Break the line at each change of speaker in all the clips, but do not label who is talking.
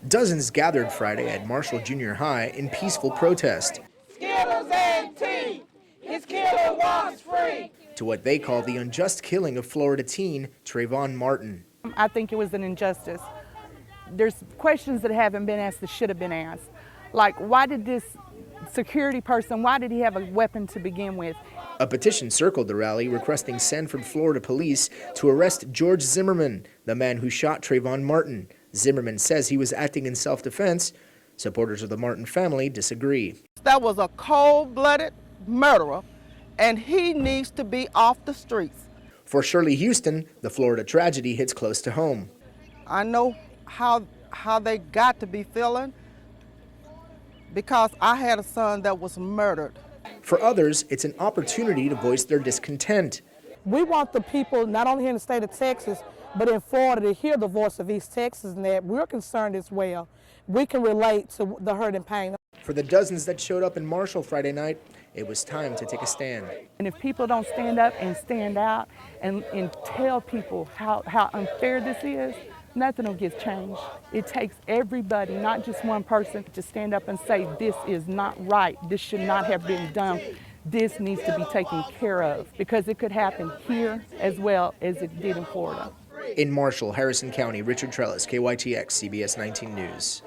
Dozens gathered Friday at Marshall Junior High in peaceful protest
Skittles and tea. His killer wants free.
to what they call the unjust killing of Florida teen Trayvon Martin.
I think it was an injustice. There's questions that haven't been asked that should have been asked. Like, why did this security person, why did he have a weapon to begin with?
A petition circled the rally requesting Sanford, Florida police to arrest George Zimmerman, the man who shot Trayvon Martin. Zimmerman says he was acting in self-defense. Supporters of the Martin family disagree.
That was a cold-blooded murderer, and he needs to be off the streets.
For Shirley Houston, the Florida tragedy hits close to home.
I know how they got to be feeling because I had a son that was murdered.
For others, it's an opportunity to voice their discontent.
We want the people, not only here in the state of Texas, but in Florida, to hear the voice of East Texas, and that we're concerned as well. We can relate to the hurt and pain.
For the dozens that showed up in Marshall Friday night, it was time to take a stand.
And if people don't stand up and stand out and tell people how unfair this is, nothing will get changed. It takes everybody, not just one person, to stand up and say, this is not right. This should not have been done. This needs to be taken care of, because it could happen here as well as it did in Florida.
In Marshall, Harrison County, Richard Trellis, KYTX, CBS 19 News.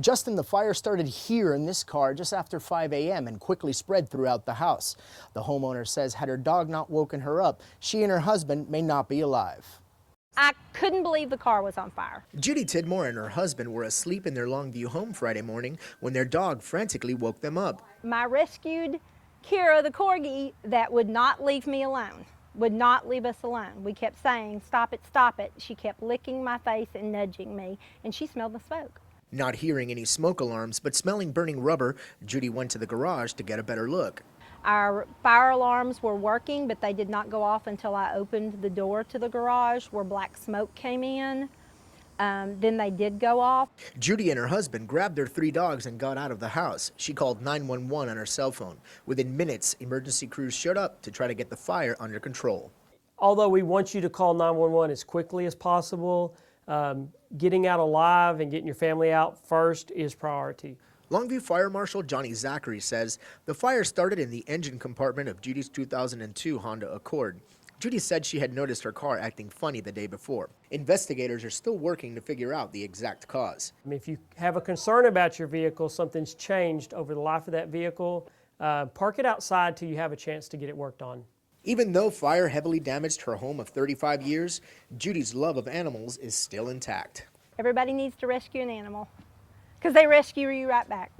Justin, the fire started here in this car just after 5 a.m. and quickly spread throughout the house. The homeowner says had her dog not woken her up, she and her husband may not be alive.
I couldn't believe the car was on fire.
Judy Tidmore and her husband were asleep in their Longview home Friday morning when their dog frantically woke them up.
My rescued Kira, the corgi, that would not leave me alone, would not leave us alone. We kept saying, stop it, stop it. She kept licking my face and nudging me, and she smelled the smoke.
Not hearing any smoke alarms, but smelling burning rubber, Judy went to the garage to get a better look.
Our fire alarms were working, but they did not go off until I opened the door to the garage where black smoke came in. Then they did go off.
Judy and her husband grabbed their 3 dogs and got out of the house. She called 911 on her cell phone. Within minutes, emergency crews showed up to try to get the fire under control.
Although we want you to call 911 as quickly as possible, getting out alive and getting your family out first is priority.
Longview Fire Marshal Johnny Zachary says the fire started in the engine compartment of Judy's 2002 Honda Accord. Judy said she had noticed her car acting funny the day before. Investigators are still working to figure out the exact cause.
If you have a concern about your vehicle, something's changed over the life of that vehicle, park it outside till you have a chance to get it worked on.
Even though fire heavily damaged her home of 35 years, Judy's love of animals is still intact.
Everybody needs to rescue an animal, because they rescue you right back.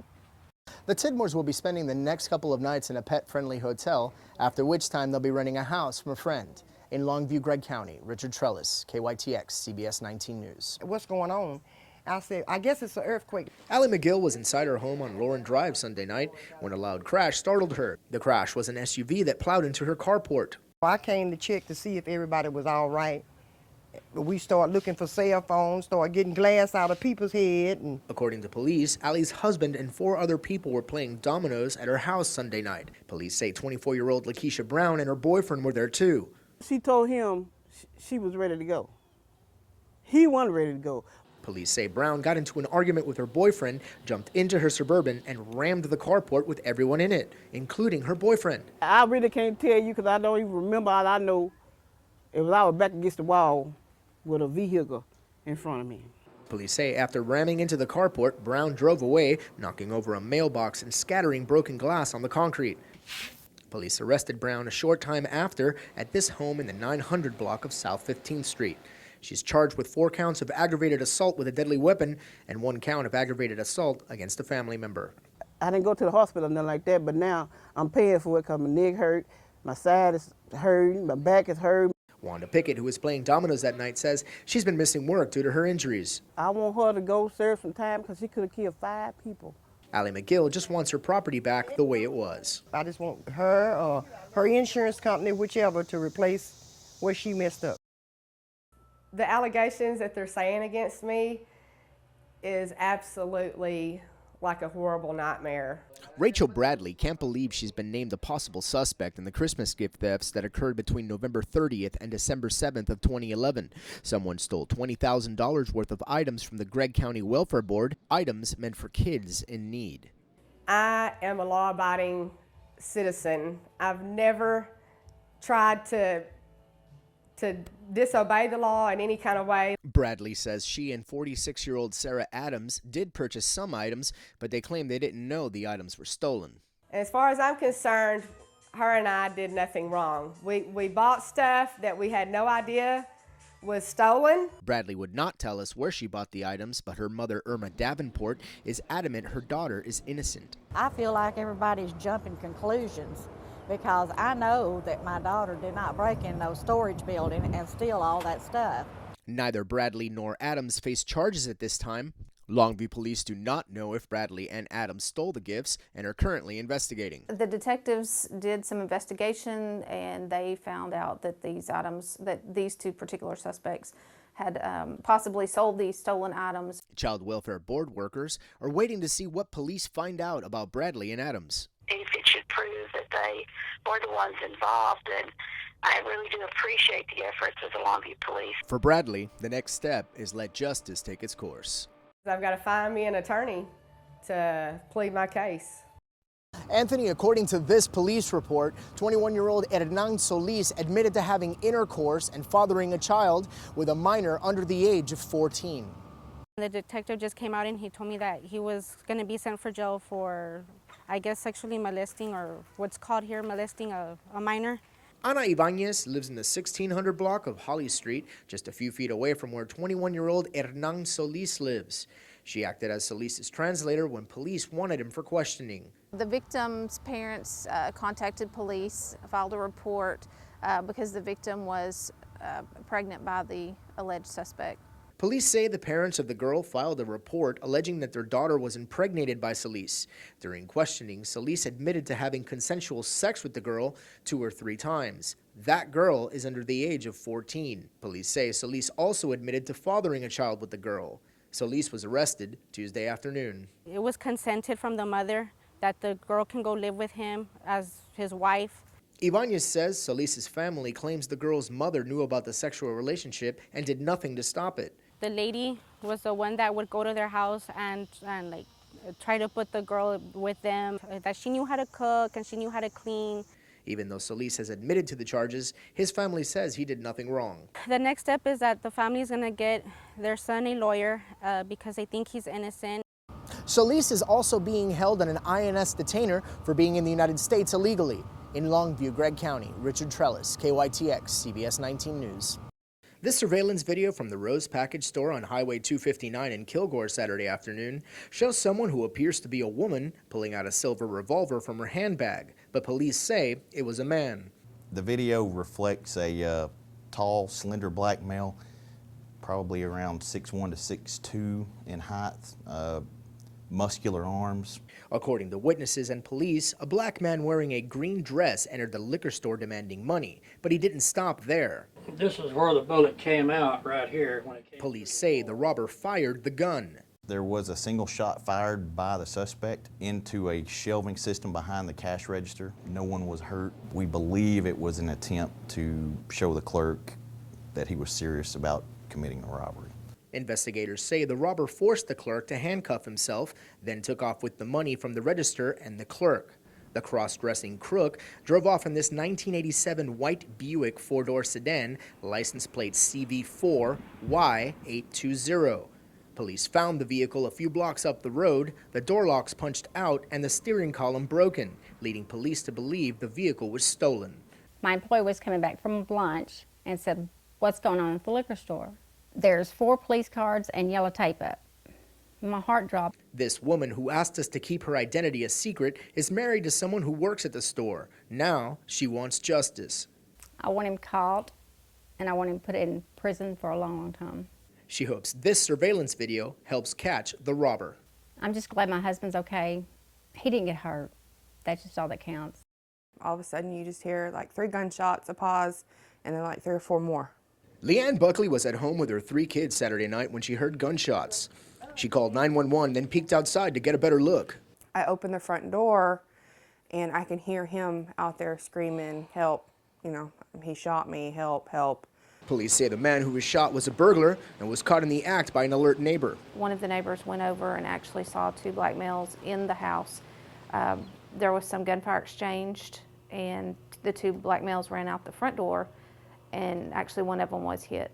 The Tidmores will be spending the next couple of nights in a pet-friendly hotel, after which time they'll be renting a house from a friend. In Longview, Gregg County, Richard Trellis, KYTX, CBS 19 News.
What's going on? I said, I guess it's an earthquake.
Allie McGill was inside her home on Lauren Drive Sunday night when a loud crash startled her. The crash was an SUV that plowed into her carport.
I came to check to see if everybody was all right. We started looking for cell phones, started getting glass out of people's head.
According to police, Allie's husband and 4 other people were playing dominoes at her house Sunday night. Police say 24-year-old Lakeisha Brown and her boyfriend were there too.
She told him she was ready to go. He wasn't ready to go.
Police say Brown got into an argument with her boyfriend, jumped into her Suburban, and rammed the carport with everyone in it, including her boyfriend.
I really can't tell you because I don't even remember. All I know it was I was back against the wall with a vehicle in front of me.
Police say after ramming into the carport, Brown drove away, knocking over a mailbox and scattering broken glass on the concrete. Police arrested Brown a short time after at this home in the 900 block of South 15th Street. She's charged with 4 counts of aggravated assault with a deadly weapon and 1 count of aggravated assault against a family member.
I didn't go to the hospital or nothing like that, but now I'm paying for it because my neck hurt, my side is hurting, my back is hurting.
Wanda Pickett, who was playing dominoes that night, says she's been missing work due to her injuries.
I want her to go serve some time because she could have killed 5 people.
Allie McGill just wants her property back the way it was.
I just want her or her insurance company, whichever, to replace where she messed up.
The allegations that they're saying against me is absolutely like a horrible nightmare.
Rachel Bradley can't believe she's been named a possible suspect in the Christmas gift thefts that occurred between November 30th and December 7th of 2011. Someone stole $20,000 worth of items from the Gregg County Welfare Board, items meant for kids in need.
I am a law-abiding citizen. I've never tried to disobey the law in any kind of way.
Bradley says she and 46-year-old Sarah Adams did purchase some items, but they claim they didn't know the items were stolen.
As far as I'm concerned, her and I did nothing wrong. We bought stuff that we had no idea was stolen.
Bradley would not tell us where she bought the items, but her mother, Irma Davenport, is adamant her daughter is innocent.
I feel like everybody's jumping conclusions, because I know that my daughter did not break in no storage building and steal all that stuff.
Neither Bradley nor Adams face charges at this time. Longview police do not know if Bradley and Adams stole the gifts and are currently investigating.
The detectives did some investigation and they found out that these two particular suspects had possibly sold these stolen items.
Child Welfare Board workers are waiting to see what police find out about Bradley and Adams.
If it should prove that they were the ones involved, and I really do appreciate the efforts of the Longview police.
For Bradley, the next step is let justice take its course.
I've got to find me an attorney to plead my case.
Anthony, according to this police report, 21-year-old Hernan Solis admitted to having intercourse and fathering a child with a minor under the age of 14.
The detective just came out and he told me that he was going to be sent for jail for, I guess, sexually molesting, or what's called here molesting a minor.
Ana Ibanez lives in the 1600 block of Holly Street, just a few feet away from where 21-year-old Hernan Solis lives. She acted as Solis' translator when police wanted him for questioning.
The victim's parents contacted police, filed a report because the victim was pregnant by the alleged suspect.
Police say the parents of the girl filed a report alleging that their daughter was impregnated by Solis. During questioning, Solis admitted to having consensual sex with the girl 2 or 3 times. That girl is under the age of 14. Police say Solis also admitted to fathering a child with the girl. Solis was arrested Tuesday afternoon.
It was consented from the mother that the girl can go live with him as his wife.
Ibanez says Solis' family claims the girl's mother knew about the sexual relationship and did nothing to stop it.
The lady was the one that would go to their house and like try to put the girl with them, that she knew how to cook and she knew how to clean.
Even though Solis has admitted to the charges, his family says he did nothing wrong.
The next step is that the family is going to get their son a lawyer because they think he's innocent.
Solis is also being held on an INS detainer for being in the United States illegally. In Longview, Gregg County, Richard Trellis, KYTX, CBS 19 News. This surveillance video from the Rose Package Store on Highway 259 in Kilgore Saturday afternoon shows someone who appears to be a woman pulling out a silver revolver from her handbag, but police say it was a man.
The video reflects a tall, slender black male, probably around 6'1" to 6'2" in height, muscular arms.
According to witnesses and police, a black man wearing a green dress entered the liquor store demanding money, but he didn't stop there.
This is where the bullet came out, right here. When it came.
Police say the robber fired the gun.
There was a single shot fired by the suspect into a shelving system behind the cash register. No one was hurt. We believe it was an attempt to show the clerk that he was serious about committing the robbery.
Investigators say the robber forced the clerk to handcuff himself, then took off with the money from the register and the clerk. The cross-dressing crook drove off in this 1987 white Buick 4-door sedan, license plate CV4Y820. Police found the vehicle a few blocks up the road, the door locks punched out, and the steering column broken, leading police to believe the vehicle was stolen.
My employee was coming back from lunch and said, "What's going on at the liquor store?" There's 4 police cards and yellow tape up. My heart dropped.
This woman, who asked us to keep her identity a secret, is married to someone who works at the store. Now she wants justice.
I want him caught, and I want him put in prison for a long, long time.
She hopes this surveillance video helps catch the robber.
I'm just glad my husband's okay. He didn't get hurt. That's just all that counts.
All of a sudden you just hear like 3 gunshots, a pause, and then like 3 or 4 more.
Leanne Buckley was at home with her 3 kids Saturday night when she heard gunshots. She called 911, then peeked outside to get a better look.
I opened the front door and I can hear him out there screaming, help, you know, he shot me, help, help.
Police say the man who was shot was a burglar and was caught in the act by an alert neighbor.
One of the neighbors went over and actually saw two black males in the house. There was some gunfire exchanged, and the two black males ran out the front door, and actually one of them was hit.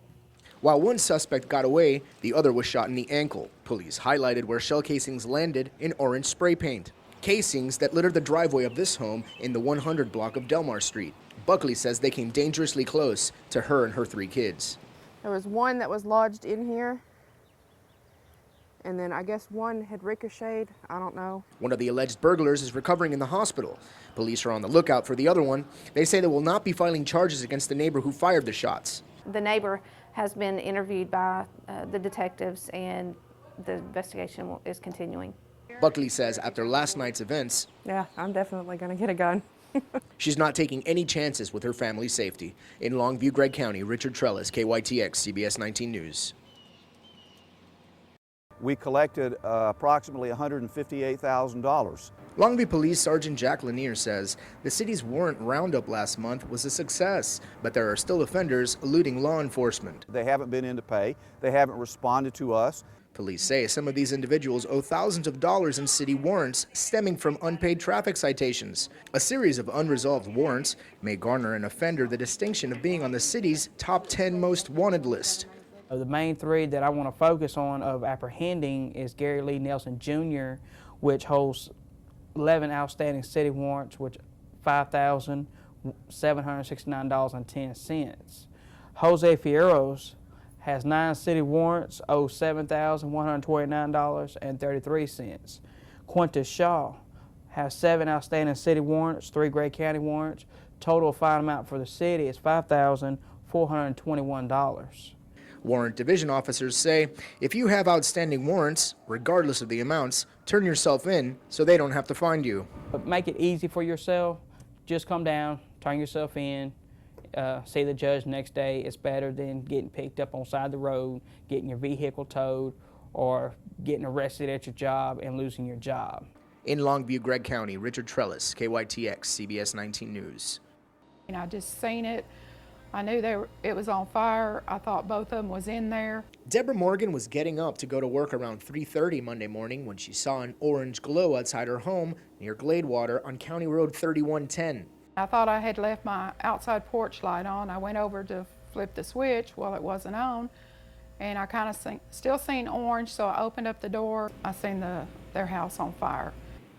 While one suspect got away, the other was shot in the ankle. Police highlighted where shell casings landed in orange spray paint. Casings that littered the driveway of this home in the 100 block of Delmar Street. Buckley says they came dangerously close to her and her 3 kids.
There was one that was lodged in here, and then I guess one had ricocheted, I don't know.
One of the alleged burglars is recovering in the hospital. Police are on the lookout for the other one. They say they will not be filing charges against the neighbor who fired the shots.
The neighbor has been interviewed by the detectives, and the investigation is continuing.
Buckley says after last night's events,
Yeah, I'm definitely gonna get a gun.
she's not taking any chances with her family's safety. In Longview, Gregg County, Richard Trellis, KYTX, CBS 19 News.
We collected approximately $158,000.
Longview Police Sergeant Jack Lanier says the city's warrant roundup last month was a success, but there are still offenders eluding law enforcement.
They haven't been in to pay. They haven't responded to us.
Police say some of these individuals owe thousands of dollars in city warrants stemming from unpaid traffic citations. A series of unresolved warrants may garner an offender the distinction of being on the city's top 10 most wanted list.
The main 3 that I want to focus on of apprehending is Gary Lee Nelson Jr., which holds 11 outstanding city warrants, which $5,769.10. Jose Fierros has 9 city warrants, owes $7,129.33. Quintus Shaw has 7 outstanding city warrants, 3 Gregg County warrants. Total fine amount for the city is $5,421.
Warrant division officers say if you have outstanding warrants, regardless of the amounts, turn yourself in so they don't have to find you.
But make it easy for yourself. Just come down, turn yourself in. See the judge next day. It's better than getting picked up on the side of the road, getting your vehicle towed, or getting arrested at your job and losing your job.
In Longview, Gregg County, Richard Trellis, KYTX, CBS 19 News.
And I just seen it. I knew it was on fire. I thought both of them was in there.
Deborah Morgan was getting up to go to work around 3:30 Monday morning when she saw an orange glow outside her home near Gladewater on County Road 3110.
I thought I had left my outside porch light on. I went over to flip the switch while it wasn't on, and I kind of still seen orange, so I opened up the door. I seen their house on fire.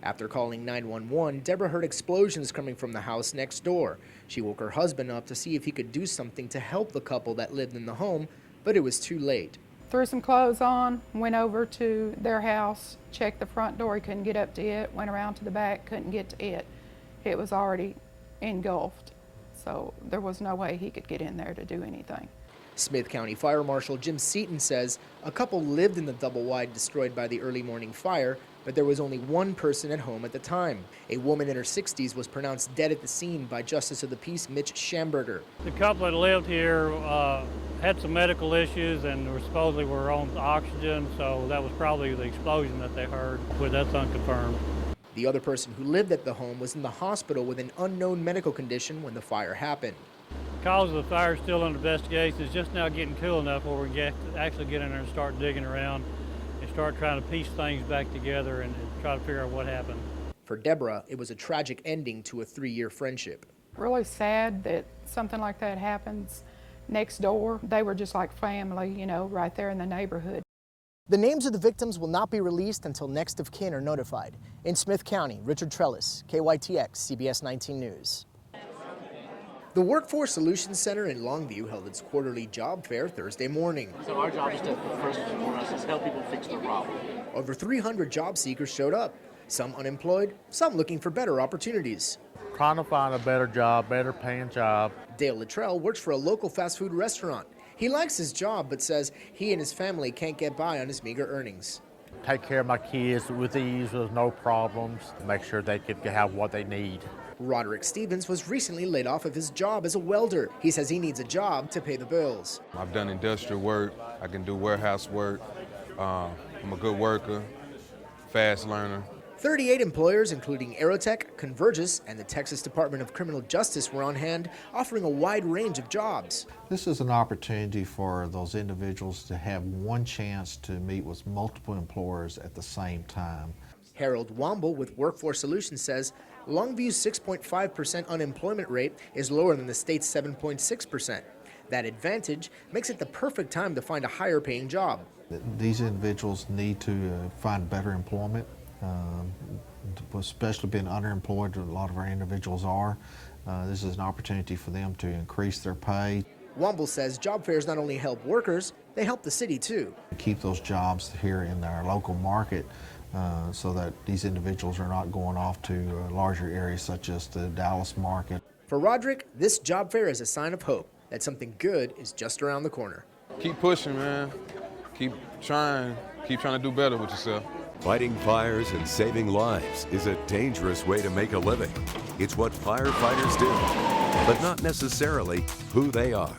After calling 911, Deborah heard explosions coming from the house next door. She woke her husband up to see if he could do something to help the couple that lived in the home, but it was too late.
Threw some clothes on, went over to their house, checked the front door, he couldn't get up to it, went around to the back, couldn't get to it. It was already engulfed, so there was no way he could get in there to do anything.
Smith County Fire Marshal Jim Seaton says a couple lived in the double-wide destroyed by the early morning fire, but there was only one person at home at the time. A woman in her 60s was pronounced dead at the scene by Justice of the Peace Mitch Schamberger.
The couple that lived here had some medical issues and supposedly were on oxygen, so that was probably the explosion that they heard, but that's unconfirmed.
The other person who lived at the home was in the hospital with an unknown medical condition when the fire happened.
The cause of the fire is still under investigation. It's just now getting cool enough where we can actually get in there and start digging around and start trying to piece things back together and try to figure out what happened.
For Deborah, it was a tragic ending to a 3-year friendship.
Really sad that something like that happens next door. They were just like family, you know, right there in the neighborhood.
The names of the victims will not be released until next of kin are notified. In Smith County, Richard Trellis, KYTX, CBS 19 News. The Workforce Solutions Center in Longview held its quarterly job fair Thursday morning.
So our job is to, first and foremost, is help people fix their problem.
Over 300 job seekers showed up, some unemployed, some looking for better opportunities.
Trying to find a better job, better paying job.
Dale Luttrell works for a local fast food restaurant. He likes his job, but says he and his family can't get by on his meager earnings.
Take care of my kids with ease, with no problems, make sure they could have what they need.
Roderick Stevens was recently laid off of his job as a welder. He says he needs a job to pay the bills.
I've done industrial work, I can do warehouse work,
I'm a good worker, fast learner.
38 employers, including Aerotech, Convergys, and the Texas Department of Criminal Justice, were on hand, offering a wide range of jobs.
This is an opportunity for those individuals to have one chance to meet with multiple employers at the same time.
Harold Womble with Workforce Solutions says Longview's 6.5% unemployment rate is lower than the state's 7.6%. That advantage makes it the perfect time to find a higher paying job.
These individuals need to find better employment, especially being underemployed, a lot of our individuals are. This is an opportunity for them to increase their pay.
Womble says job fairs not only help workers, they help the city too.
Keep those jobs here in our local market so that these individuals are not going off to larger areas such as the Dallas market.
For Roderick, this job fair is a sign of hope that something good is just around the corner.
Keep pushing, man. Keep trying to do better with yourself.
Fighting fires and saving lives is a dangerous way to make a living. It's what firefighters do, but not necessarily who they are.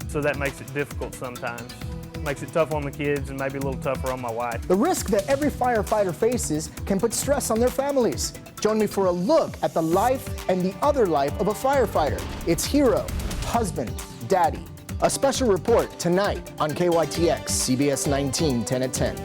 So that makes it difficult sometimes. Makes it tough on the kids and maybe a little tougher on my wife.
The risk that every firefighter faces can put stress on their families. Join me for a look at the life and the other life of a firefighter. It's hero, husband, daddy. A special report tonight on KYTX, CBS 19, 10 at 10.